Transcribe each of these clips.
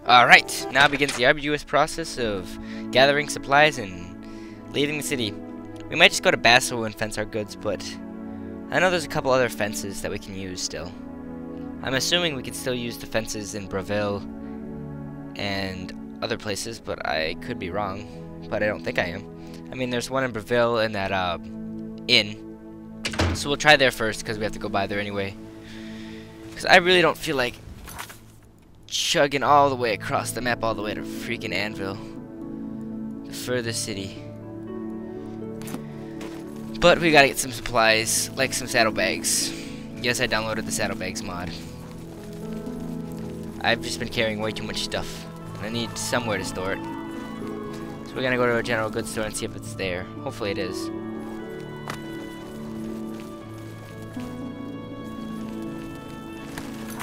Alright, now begins the arduous process of gathering supplies and leaving the city. We might just go to Basso and fence our goods, but I know there's a couple other fences that we can use still. I'm assuming we could still use the fences in Breville and other places, but I could be wrong. But I don't think I am. I mean, there's one in Breville and that inn. So we'll try there first because we have to go by there anyway. Because I really don't feel like chugging all the way across the map all the way to freaking Anvil, the furthest city. But we gotta get some supplies, like some saddlebags. Yes, I downloaded the saddlebags mod. I've just been carrying way too much stuff, and I need somewhere to store it. So we're gonna go to a general goods store and see if it's there. Hopefully it is.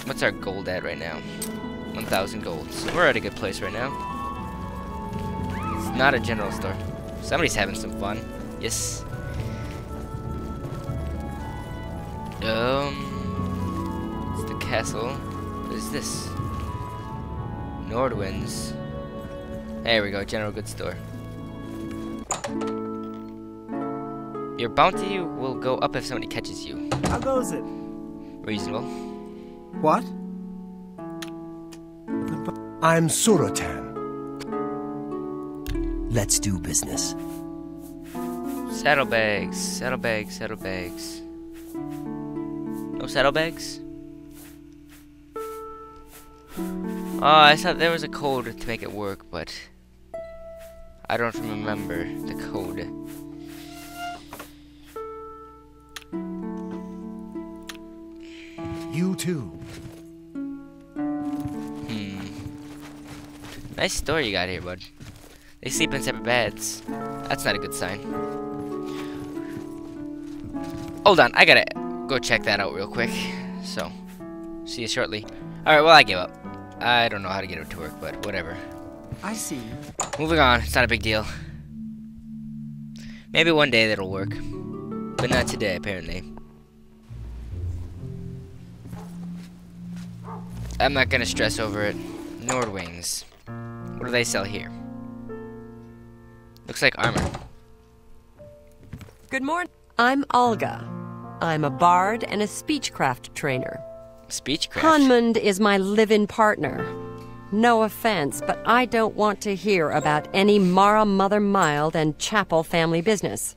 What's our gold at right now? 1,000 gold. So we're at a good place right now. It's not a general store. Somebody's having some fun. Yes. It's the castle. What is this? Nordwinds. There we go, general goods store. Your bounty will go up if somebody catches you. How goes it? Reasonable. What? I'm Surotan. Let's do business. Saddlebags, saddlebags, saddlebags. No saddlebags? Oh, I thought there was a code to make it work, but I don't remember the code. You too. Nice store you got here, bud. They sleep in separate beds. That's not a good sign. Hold on, I gotta go check that out real quick. So, see you shortly. Alright, well, I give up. I don't know how to get it to work, but whatever. I see. Moving on, it's not a big deal. Maybe one day that'll work. But not today, apparently. I'm not gonna stress over it. Nordwings. What do they sell here? Looks like armor. Good morning. I'm Olga. I'm a bard and a speechcraft trainer. Speechcraft? Hanmund is my live-in partner. No offense, but I don't want to hear about any Mara Mother Mild and Chapel family business.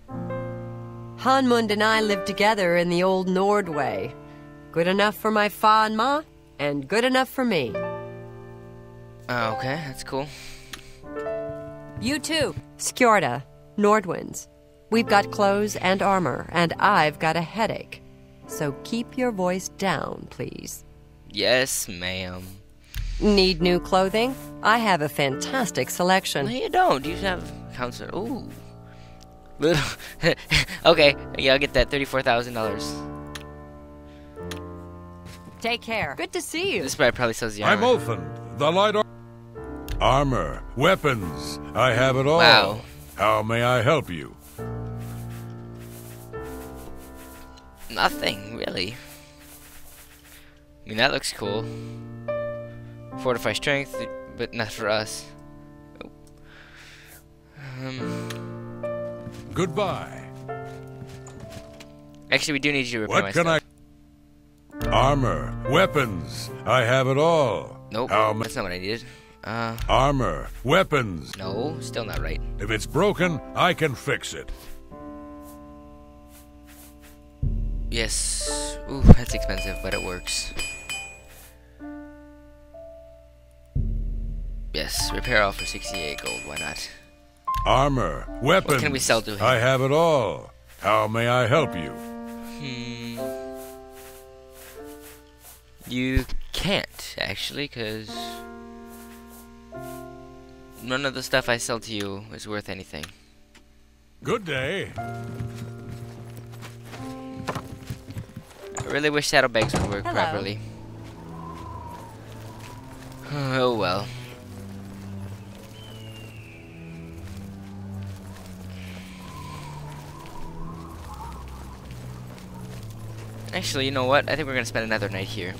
Hanmund and I live together in the old Nord way. Good enough for my fa and ma, and good enough for me. Okay, that's cool. You too. Skjorda, Nordwinds. We've got clothes and armor, and I've got a headache. So keep your voice down, please. Yes, ma'am. Need new clothing? I have a fantastic selection. No, you don't. You have counselor. Ooh. Little. Okay, yeah, I'll get that $34,000. Take care. Good to see you. This probably sells the armor. I'm Ulfin, the light armor, weapons. I have it all. Wow. How may I help you? Nothing, really. I mean, that looks cool. Fortify strength, but not for us. Goodbye. Actually, we do need you to repair my What can stuff. Armor, weapons. I have it all. Nope, How that's not what I needed. Armor, weapons. No, still not right. If it's broken, I can fix it. Yes. Ooh, that's expensive, but it works. Yes, repair all for 68 gold, why not? Armor, weapons. What can we sell to him? I have it all. How may I help you? You can't, actually, because none of the stuff I sell to you is worth anything. Good day. I really wish saddlebags would work Hello. properly. Oh well. Actually, you know what? I think we're gonna spend another night here.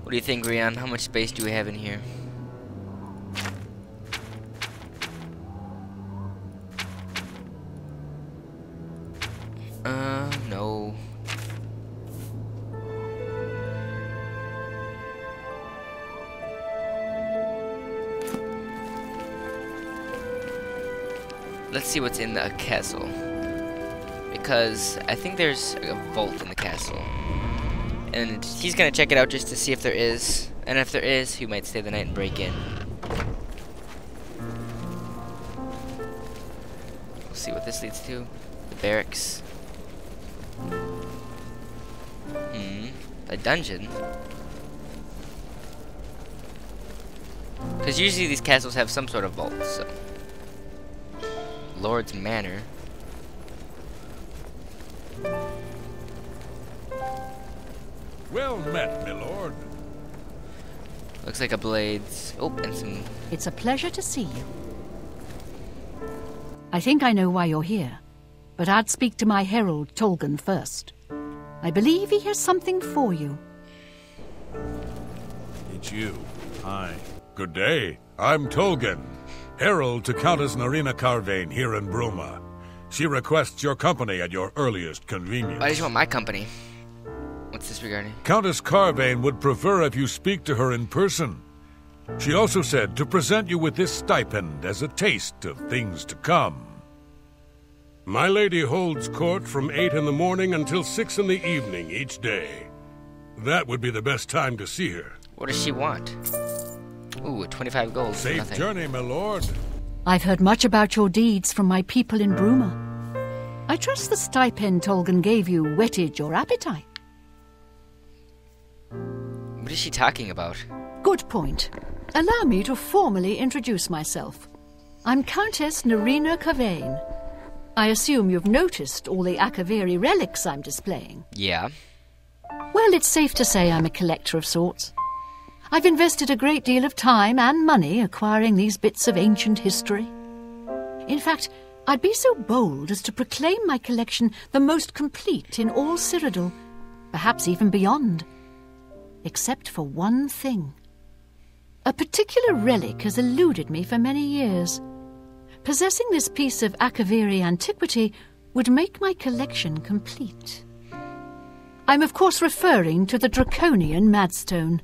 What do you think, Rian? How much space do we have in here? No. Let's see what's in the castle. Because I think there's a vault in the castle. And he's gonna check it out just to see if there is. And if there is, he might stay the night and break in. We'll see what this leads to. The barracks. A dungeon? Because usually these castles have some sort of vault, so. Lord's Manor. Well met, my lord. Looks like a blades. Oh, and some. It's a pleasure to see you. I think I know why you're here, but I'd speak to my herald, Tolgan, first. I believe he has something for you. It's you. Hi. Good day. I'm Tolgan, herald to Countess Narina Carvane here in Bruma. She requests your company at your earliest convenience. Why does she want my company? What's this regarding? Countess Carvane would prefer if you speak to her in person. She also said to present you with this stipend as a taste of things to come. My lady holds court from 8 in the morning until 6 in the evening each day. That would be the best time to see her. What does she want? Ooh, 25 gold. For Safe nothing. journey, my lord. I've heard much about your deeds from my people in Bruma. I trust the stipend Tolgan gave you whetted your appetite. What is she talking about? Good point. Allow me to formally introduce myself. I'm Countess Narina Carvane. I assume you've noticed all the Akaviri relics I'm displaying. Yeah. Well, it's safe to say I'm a collector of sorts. I've invested a great deal of time and money acquiring these bits of ancient history. In fact, I'd be so bold as to proclaim my collection the most complete in all Cyrodiil, perhaps even beyond. Except for one thing. A particular relic has eluded me for many years. Possessing this piece of Akaviri antiquity would make my collection complete. I'm of course referring to the Draconian Madstone.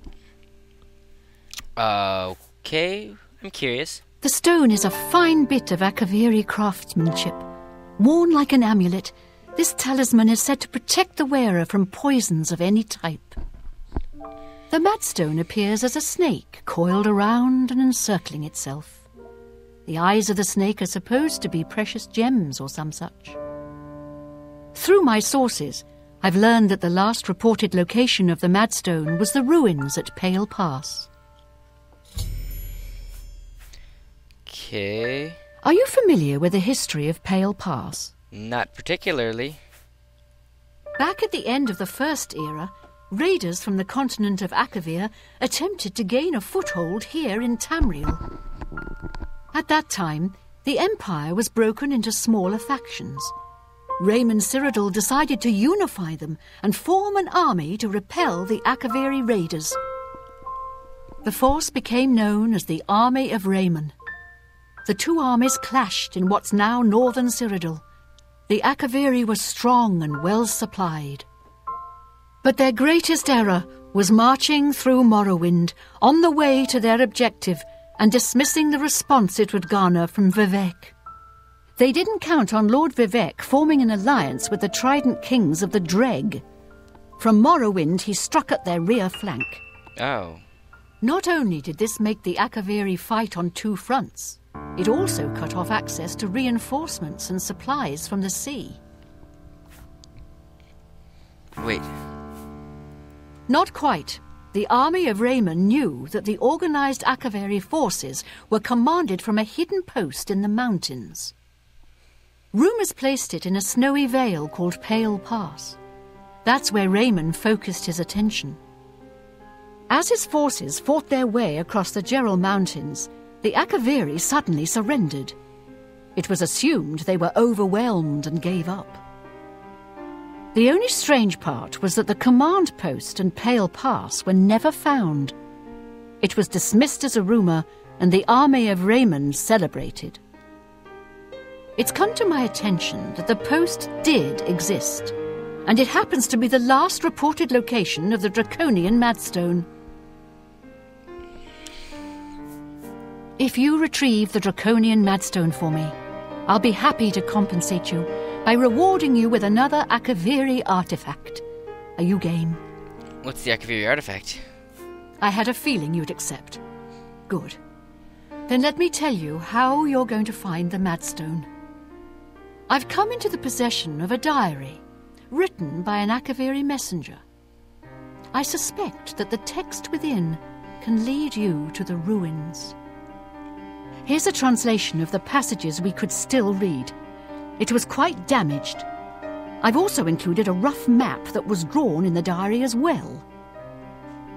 Okay, I'm curious. The stone is a fine bit of Akaviri craftsmanship. Worn like an amulet, this talisman is said to protect the wearer from poisons of any type. The Madstone appears as a snake coiled around and encircling itself. The eyes of the snake are supposed to be precious gems or some such. Through my sources, I've learned that the last reported location of the Madstone was the ruins at Pale Pass. Okay. Are you familiar with the history of Pale Pass? Not particularly. Back at the end of the First Era, raiders from the continent of Akavir attempted to gain a foothold here in Tamriel. At that time, the Empire was broken into smaller factions. Raymond Cyrodiil decided to unify them and form an army to repel the Akaviri raiders. The force became known as the Army of Raymond. The two armies clashed in what's now northern Cyrodiil. The Akaviri were strong and well supplied. But their greatest error was marching through Morrowind on the way to their objective and dismissing the response it would garner from Vivek. They didn't count on Lord Vivek forming an alliance with the Trident Kings of the Dreg. From Morrowind, he struck at their rear flank. Oh. Not only did this make the Akaviri fight on two fronts, it also cut off access to reinforcements and supplies from the sea. Wait. Not quite. The army of Raymond knew that the organized Akaviri forces were commanded from a hidden post in the mountains. Rumors placed it in a snowy vale called Pale Pass. That's where Raymond focused his attention. As his forces fought their way across the Gerald Mountains, the Akaviri suddenly surrendered. It was assumed they were overwhelmed and gave up. The only strange part was that the command post and Pale Pass were never found. It was dismissed as a rumour, and the army of Raymond celebrated. It's come to my attention that the post did exist, and it happens to be the last reported location of the Draconian Madstone. If you retrieve the Draconian Madstone for me, I'll be happy to compensate you by rewarding you with another Akaviri artifact. Are you game? What's the Akaviri artifact? I had a feeling you'd accept. Good. Then let me tell you how you're going to find the Madstone. I've come into the possession of a diary, written by an Akaviri messenger. I suspect that the text within can lead you to the ruins. Here's a translation of the passages we could still read. It was quite damaged. I've also included a rough map that was drawn in the diary as well.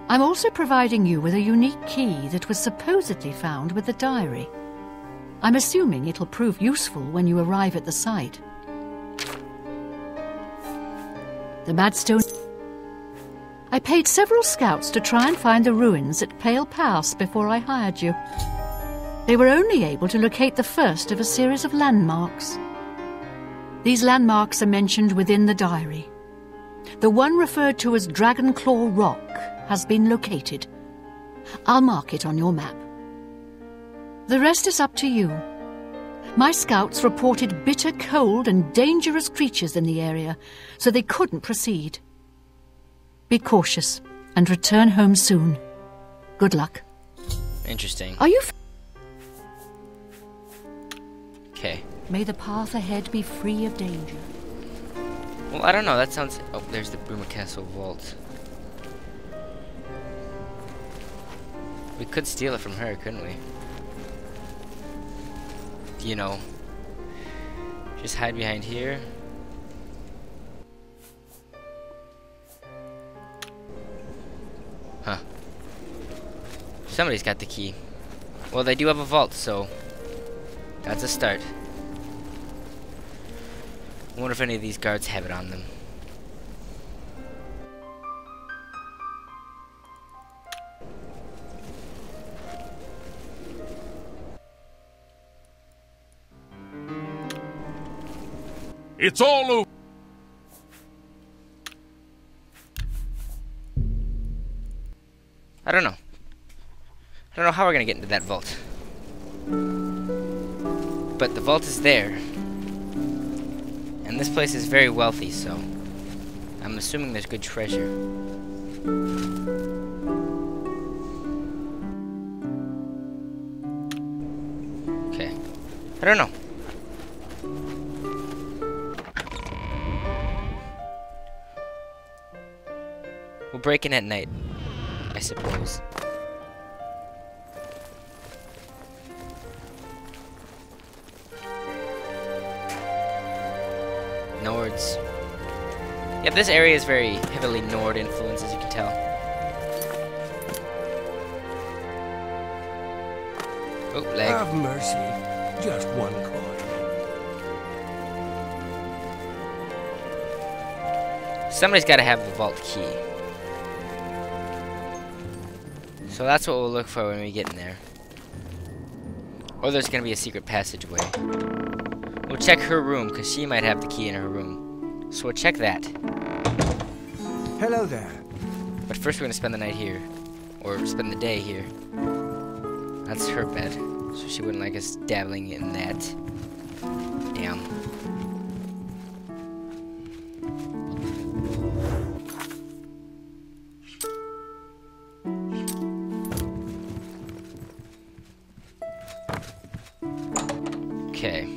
I'm also providing you with a unique key that was supposedly found with the diary. I'm assuming it'll prove useful when you arrive at the site. The Madstone... I paid several scouts to try and find the ruins at Pale Pass before I hired you. They were only able to locate the first of a series of landmarks. These landmarks are mentioned within the diary. The one referred to as Dragonclaw Rock has been located. I'll mark it on your map. The rest is up to you. My scouts reported bitter cold and dangerous creatures in the area, so they couldn't proceed. Be cautious and return home soon. Good luck. Interesting. Are you... Okay. May the path ahead be free of danger. Well, I don't know. That sounds... Oh, there's the Bruma Castle vault. We could steal it from her, couldn't we? You know. Just hide behind here. Huh. Somebody's got the key. Well, they do have a vault, so... that's a start. I wonder if any of these guards have it on them. It's all over. I don't know. I don't know how we're gonna get into that vault. But the vault is there. And this place is very wealthy, so I'm assuming there's good treasure. Okay. I don't know. We'll break in at night, I suppose. Nords. Yep, this area is very heavily Nord influence, as you can tell. Oh, lag. Have mercy. Just one coin. Somebody's got to have the vault key. So that's what we'll look for when we get in there. Or there's going to be a secret passageway. We'll check her room, because she might have the key in her room. So we'll check that. Hello there. But first we're going to spend the night here. Or spend the day here. That's her bed. So she wouldn't like us dabbling in that. Damn. Okay.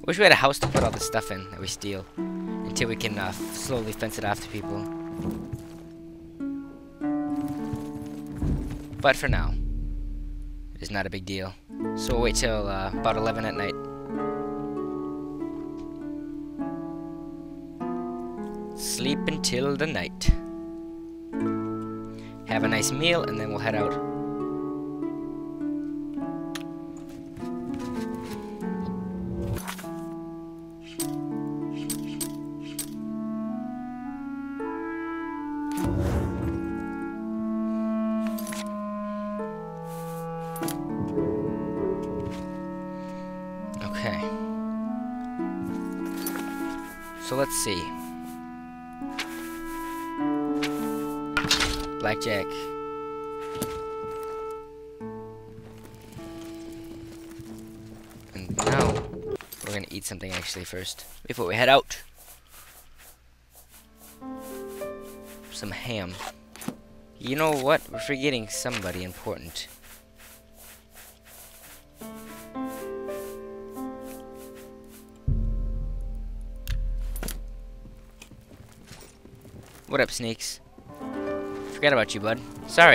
Wish we had a house to put all the stuff in that we steal. Until we can slowly fence it off to people. But for now, it's not a big deal. So we'll wait till about 11 at night. Sleep until the night. Have a nice meal and then we'll head out. Okay. So let's see. Blackjack. And now we're gonna eat something actually first before we head out. Some ham. You know what? We're forgetting somebody important. What up, Sneaks? Forgot about you, bud. Sorry.